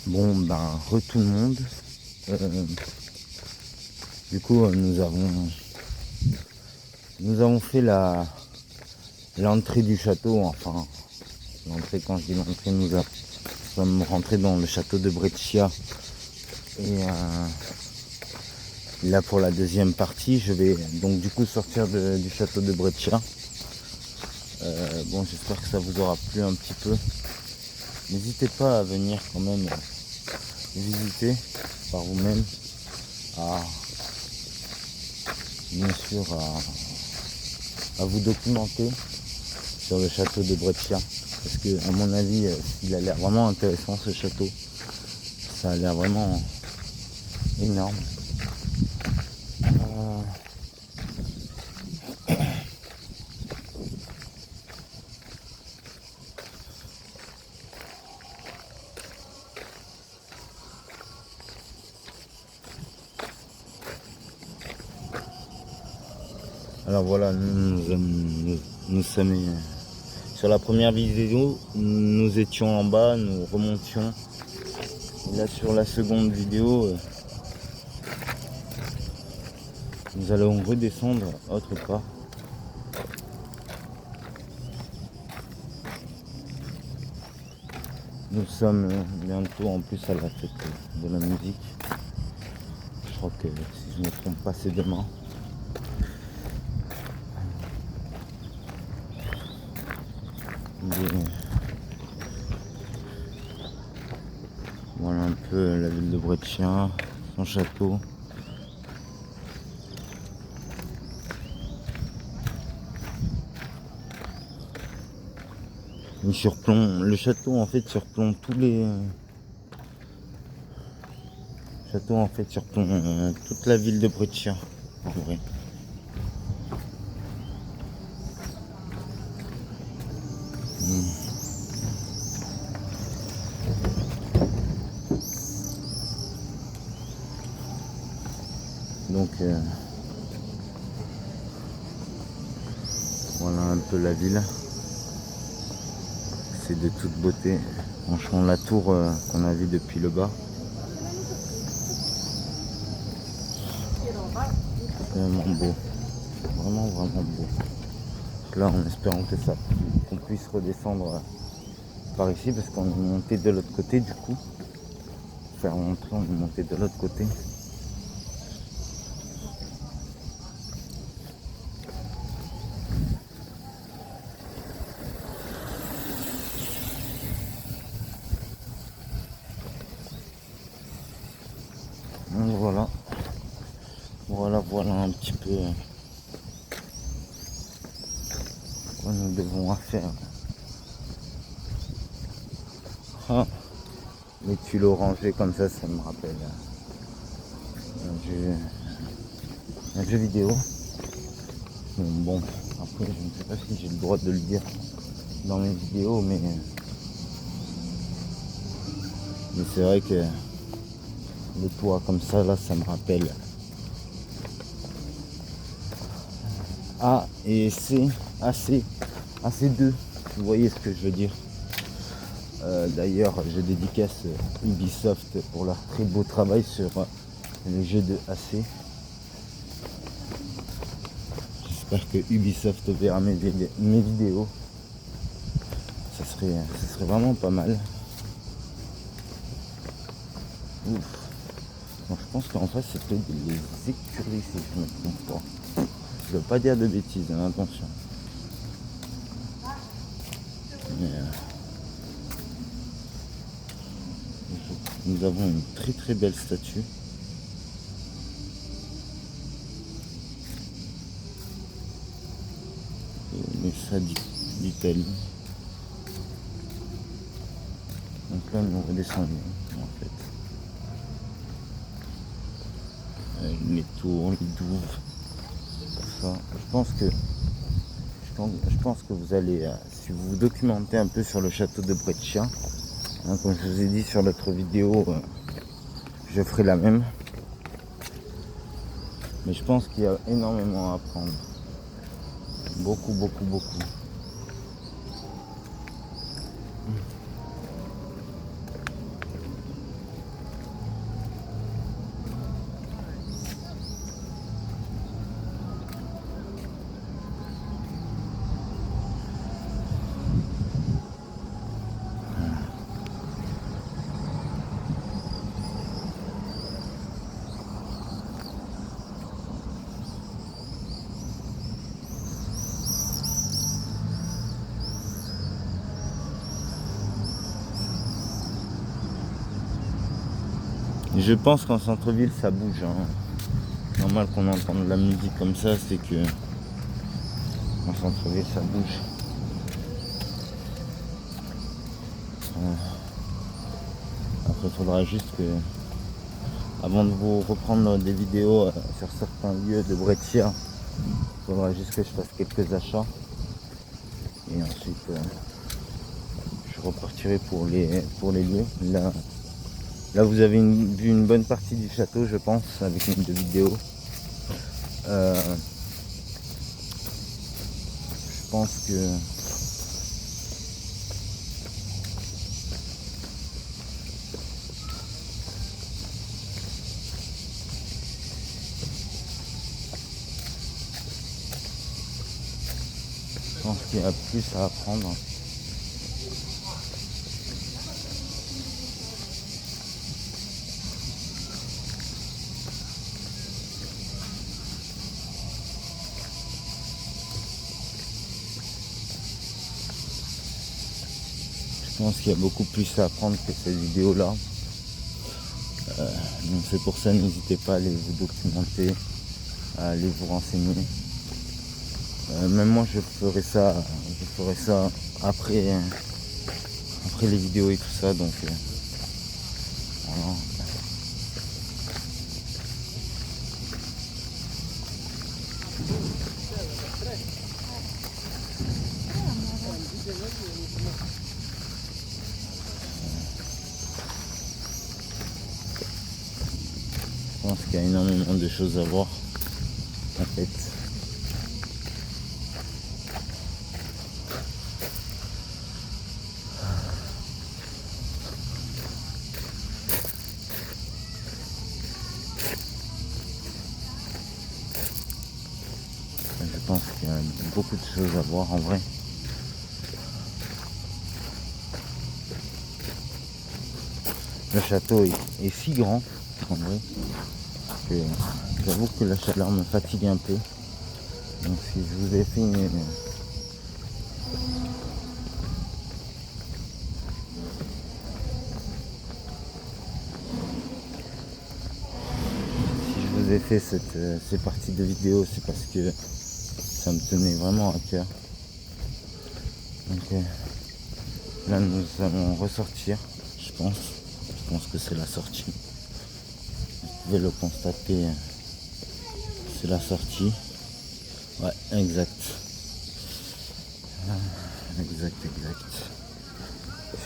Bon, ben, tout le monde. Du coup, nous avons fait l'entrée du château. Enfin, l'entrée, quand je dis l'entrée, nous sommes rentrés dans le château de Breccia. Et là, pour la deuxième partie, je vais donc du coup sortir du château de Breccia. Bon, j'espère que ça vous aura plu un petit peu. N'hésitez pas à venir quand même visiter par vous-même, bien sûr à vous documenter sur le château de Breccia, parce que à mon avis il a l'air vraiment intéressant, ce château. Ça a l'air vraiment énorme. Alors voilà, nous sommes sur la première vidéo, nous étions en bas, nous remontions. Et là sur la seconde vidéo, nous allons redescendre autre part. Nous sommes bientôt en plus à la fête de la musique. Je crois que si je ne me trompe pas, c'est demain. Voilà un peu la ville de Breccia, son château. Le château en fait surplombe tous les... Le château en fait surplombe toute la ville de Breccia, en vrai. Donc voilà un peu la ville. C'est de toute beauté. Franchement, la tour qu'on a vue depuis le bas, c'est vraiment beau. Vraiment, vraiment beau. Là, en espérant qu'on puisse redescendre par ici, parce qu'on est monté de l'autre côté du coup. Faire rentrer, on est monté de l'autre côté. Donc voilà un petit peu quoi nous devons faire. Ah, les tuiles orangées comme ça me rappelle un jeu vidéo. Bon, après je ne sais pas si j'ai le droit de le dire dans mes vidéos, mais c'est vrai que le toit comme ça là, ça me rappelle A et C, AC2, vous voyez ce que je veux dire. D'ailleurs, je dédicace Ubisoft pour leur très beau travail sur le jeu de AC. J'espère que Ubisoft verra mes vidéos. Ça serait vraiment pas mal. Ouf. Bon, je pense qu'en fait c'était les écuries, si je ne me trompe pas. Je ne veux pas dire de bêtises, hein, attention. Mais, nous avons une très très belle statue. Mais ça d'Italie. Donc là nous redescendons en fait. Les tours, les douves, tout ça. Je pense que vous allez, si vous vous documentez un peu sur le château de Breccia, hein, comme je vous ai dit sur l'autre vidéo, je ferai la même. Mais je pense qu'il y a énormément à apprendre. Beaucoup, beaucoup, beaucoup. Je pense qu'en centre-ville ça bouge. Hein. Normal qu'on entende de la musique comme ça, c'est que en centre-ville ça bouge. Après il faudra juste que, avant de vous reprendre des vidéos sur certains lieux de Brescia, il faudra juste que je fasse quelques achats. Et ensuite je repartirai pour les lieux. Là vous avez vu une bonne partie du château, je pense, avec une de vidéos. Je pense que qu'il y a plus à apprendre. Je pense qu'il y a beaucoup plus à apprendre que cette vidéo là. Donc c'est pour ça, n'hésitez pas à aller vous documenter, à aller vous renseigner. Même moi je ferai ça après les vidéos et tout ça, donc voilà. Je pense qu'il y a énormément de choses à voir en fait. Je pense qu'il y a beaucoup de choses à voir en vrai. Le château est si grand en vrai que j'avoue que la chaleur me fatigue un peu. Donc si je vous ai fait ces parties de vidéo, c'est parce que ça me tenait vraiment à cœur. Donc là nous allons ressortir, je pense que c'est la sortie. Vous pouvez le constater, c'est la sortie. Ouais, exact.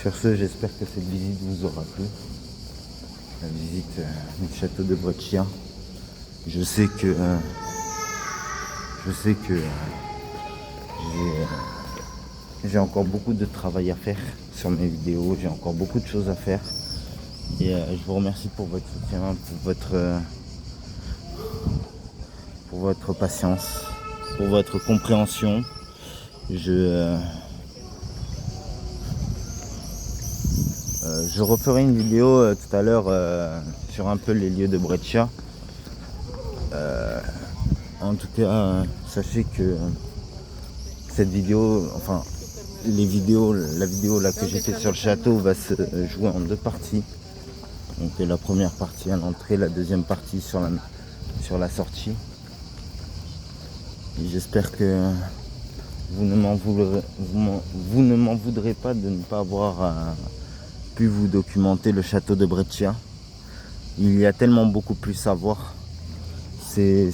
Sur ce, j'espère que cette visite vous aura plu. La visite du château de Brescia. Je sais que j'ai encore beaucoup de travail à faire sur mes vidéos, j'ai encore beaucoup de choses à faire. Et je vous remercie pour votre soutien, pour votre patience, pour votre compréhension. Je referai une vidéo tout à l'heure sur un peu les lieux de Brescia. En tout cas, sachez que cette vidéo, enfin la vidéo là que j'ai fait sur le château va se jouer en deux parties. Donc la première partie à l'entrée, la deuxième partie sur la sortie. Et j'espère que vous ne m'en voudrez pas de ne pas avoir pu vous documenter le château de Brescia. Il y a tellement beaucoup plus à voir. C'est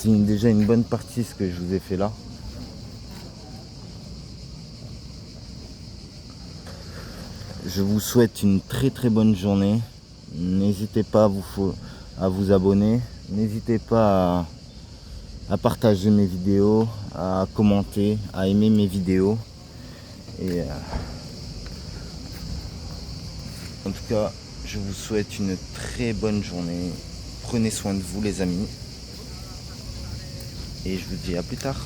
déjà une bonne partie ce que je vous ai fait là. Je vous souhaite une très très bonne journée. N'hésitez pas à vous abonner. N'hésitez pas à partager mes vidéos, à commenter, à aimer mes vidéos. Et en tout cas, je vous souhaite une très bonne journée. Prenez soin de vous les amis. Et je vous dis à plus tard.